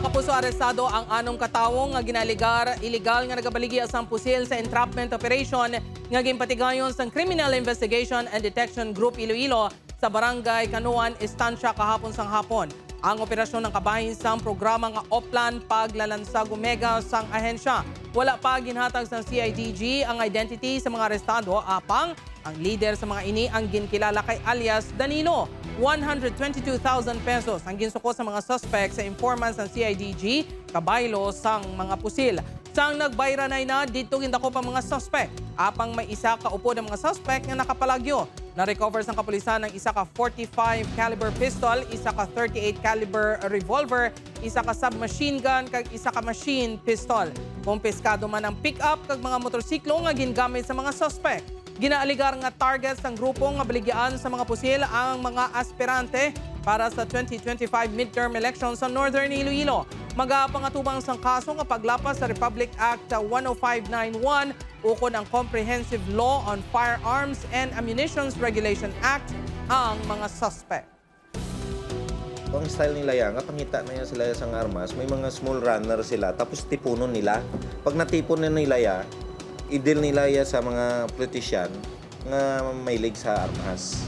Kapuso arestado ang anong katawo nga ginaligar illegal nga nagabaligi asang pusil sa entrapment operation nga ginpatigayon sa Criminal Investigation and Detection Group Iloilo sa Barangay Kanuan, Estancia kahapon sang hapon. Ang operasyon ng kabahin sang programa nga Oplan paglalansag umega sang ahensya. Wala pa ginhatag sa CIDG ang identity sa mga arestado apang ang leader sa mga ini ang ginkilala kay alias Danilo. 122,000 pesos ang ginsuko sa mga suspect sa informants ng CIDG kabaylo sang mga pusil. Sang nagbayranay na dito gindako pa mga suspect. Apang may isa ka upo ng mga suspect nga nakapalagyo. Na-recover sang kapulisan ng isa ka 45 caliber pistol, isa ka 38 caliber revolver, isa ka submachine gun kag isa ka machine pistol. Kumpiskado man ang pick-up kag mga motorsiklo nga gingamit sa mga suspect. Ginaaligar nga targets ng grupo nga baligyan sa mga pusil ang mga aspirante para sa 2025 midterm elections sa Northern Iloilo. Magapangatubang sang kaso nga paglapas sa Republic Act 10591 ukon ang Comprehensive Law on Firearms and Ammunitions Regulation Act ang mga suspect. Ang style nila yan, kapangita na yan sila sa armas, may mga small runner sila, tapos tipunon nila. Pag natipon na nila yan, i-deal nila yan sa mga politician nga may lig sa armas.